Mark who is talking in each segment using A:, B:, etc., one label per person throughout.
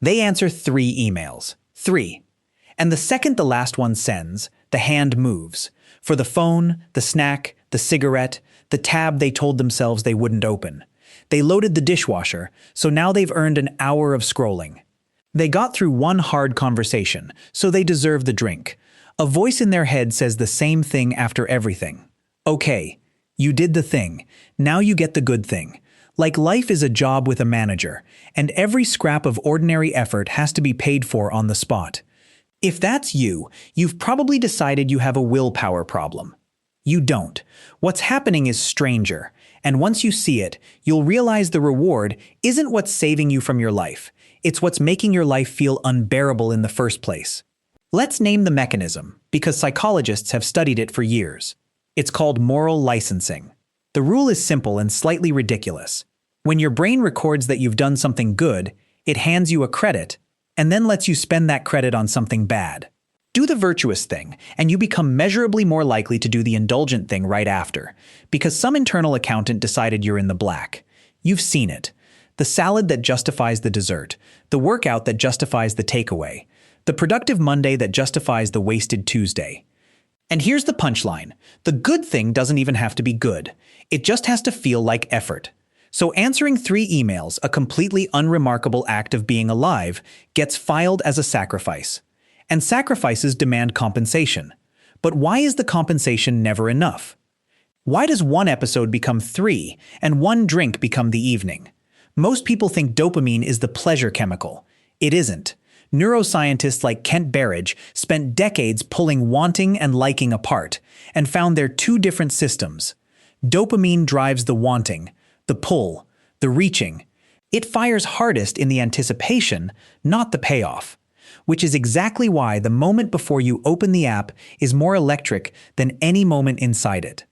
A: They answer 3 emails. 3. And the second the last one sends, the hand moves. For the phone, the snack, the cigarette, the tab they told themselves they wouldn't open. They loaded the dishwasher, so now they've earned an hour of scrolling. They got through one hard conversation, so they deserve the drink. A voice in their head says the same thing after everything. Okay, you did the thing. Now you get the good thing. Like life is a job with a manager, and every scrap of ordinary effort has to be paid for on the spot. If that's you, you've probably decided you have a willpower problem. You don't. What's happening is stranger, and once you see it, you'll realize the reward isn't what's saving you from your life. It's what's making your life feel unbearable in the first place. Let's name the mechanism, because psychologists have studied it for years. It's called moral licensing. The rule is simple and slightly ridiculous. When your brain records that you've done something good, it hands you a credit, and then lets you spend that credit on something bad. Do the virtuous thing, and you become measurably more likely to do the indulgent thing right after, because some internal accountant decided you're in the black. You've seen it. The salad that justifies the dessert, the workout that justifies the takeaway, the productive Monday that justifies the wasted Tuesday. And here's the punchline. The good thing doesn't even have to be good. It just has to feel like effort. So answering 3 emails, a completely unremarkable act of being alive, gets filed as a sacrifice. And sacrifices demand compensation. But why is the compensation never enough? Why does one episode become 3 and one drink become the evening? Most people think dopamine is the pleasure chemical. It isn't. Neuroscientists like Kent Berridge spent decades pulling wanting and liking apart and found they're 2 different systems. Dopamine drives the wanting, the pull, the reaching. It fires hardest in the anticipation, not the payoff. Which is exactly why the moment before you open the app is more electric than any moment inside it.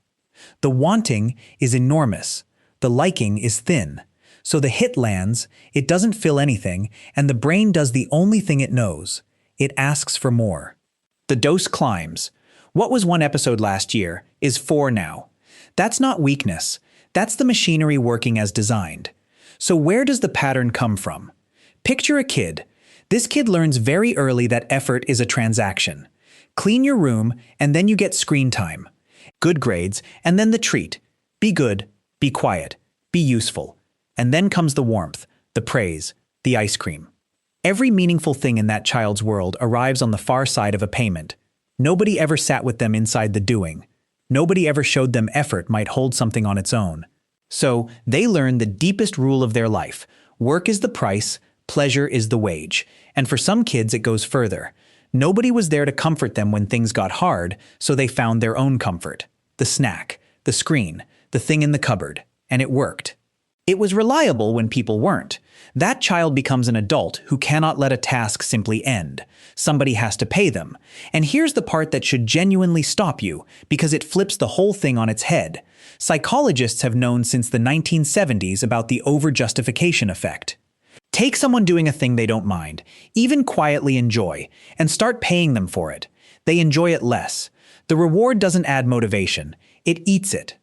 A: The wanting is enormous. The liking is thin. So the hit lands, it doesn't feel anything, and the brain does the only thing it knows. It asks for more. The dose climbs. What was 1 episode last year is 4 now. That's not weakness. That's the machinery working as designed. So where does the pattern come from? Picture a kid. This kid learns very early that effort is a transaction. Clean your room, and then you get screen time. Good grades, and then the treat. Be good, be quiet, be useful. And then comes the warmth, the praise, the ice cream. Every meaningful thing in that child's world arrives on the far side of a payment. Nobody ever sat with them inside the doing. Nobody ever showed them effort might hold something on its own. So they learn the deepest rule of their life. Work is the price, pleasure is the wage. And for some kids, it goes further. Nobody was there to comfort them when things got hard, so they found their own comfort. The snack, the screen, the thing in the cupboard. And it worked. It was reliable when people weren't. That child becomes an adult who cannot let a task simply end. Somebody has to pay them. And here's the part that should genuinely stop you, because it flips the whole thing on its head. Psychologists have known since the 1970s about the over-justification effect. Take someone doing a thing they don't mind, even quietly enjoy, and start paying them for it. They enjoy it less. The reward doesn't add motivation. It eats it.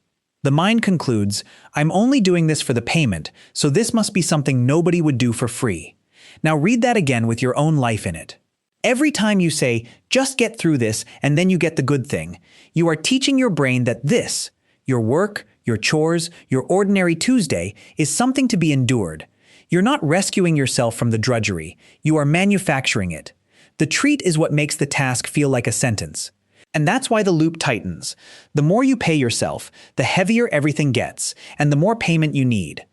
A: The mind concludes, I'm only doing this for the payment, so this must be something nobody would do for free. Now read that again with your own life in it. Every time you say, just get through this and then you get the good thing, you are teaching your brain that this, your work, your chores, your ordinary Tuesday, is something to be endured. You're not rescuing yourself from the drudgery. You are manufacturing it. The treat is what makes the task feel like a sentence. And that's why the loop tightens. The more you pay yourself, the heavier everything gets, and the more payment you need.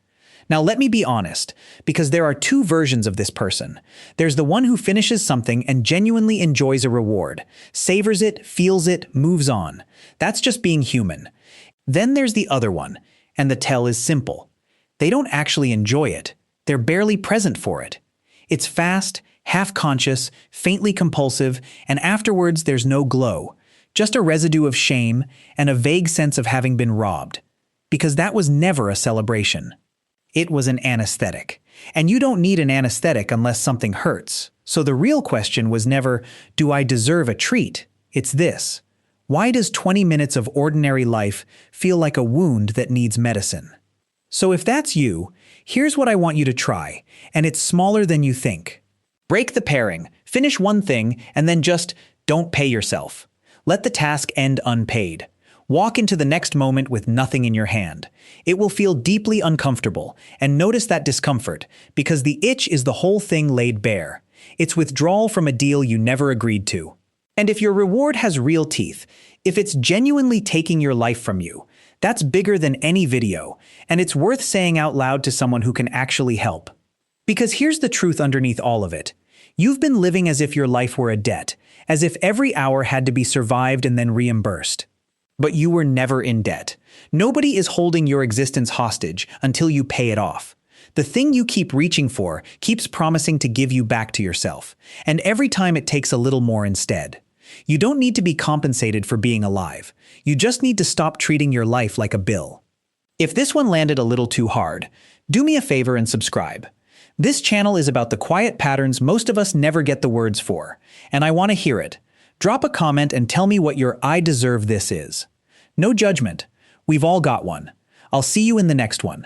A: Now let me be honest, because there are 2 versions of this person. There's the one who finishes something and genuinely enjoys a reward, savors it, feels it, moves on. That's just being human. Then there's the other one, and the tell is simple. They don't actually enjoy it. They're barely present for it. It's fast, half-conscious, faintly compulsive, and afterwards there's no glow. Just a residue of shame and a vague sense of having been robbed. Because that was never a celebration. It was an anesthetic. And you don't need an anesthetic unless something hurts. So the real question was never, do I deserve a treat? It's this. Why does 20 minutes of ordinary life feel like a wound that needs medicine? So if that's you, here's what I want you to try, and it's smaller than you think. Break the pairing, finish one thing, and then just don't pay yourself. Let the task end unpaid. Walk into the next moment with nothing in your hand. It will feel deeply uncomfortable, and notice that discomfort, because the itch is the whole thing laid bare. It's withdrawal from a deal you never agreed to. And if your reward has real teeth, if it's genuinely taking your life from you, that's bigger than any video, and it's worth saying out loud to someone who can actually help. Because here's the truth underneath all of it. You've been living as if your life were a debt, as if every hour had to be survived and then reimbursed. But you were never in debt. Nobody is holding your existence hostage until you pay it off. The thing you keep reaching for keeps promising to give you back to yourself, and every time it takes a little more instead. You don't need to be compensated for being alive. You just need to stop treating your life like a bill. If this one landed a little too hard, do me a favor and subscribe. This channel is about the quiet patterns most of us never get the words for, and I want to hear it. Drop a comment and tell me what your "I deserve this" is. No judgment. We've all got one. I'll see you in the next one.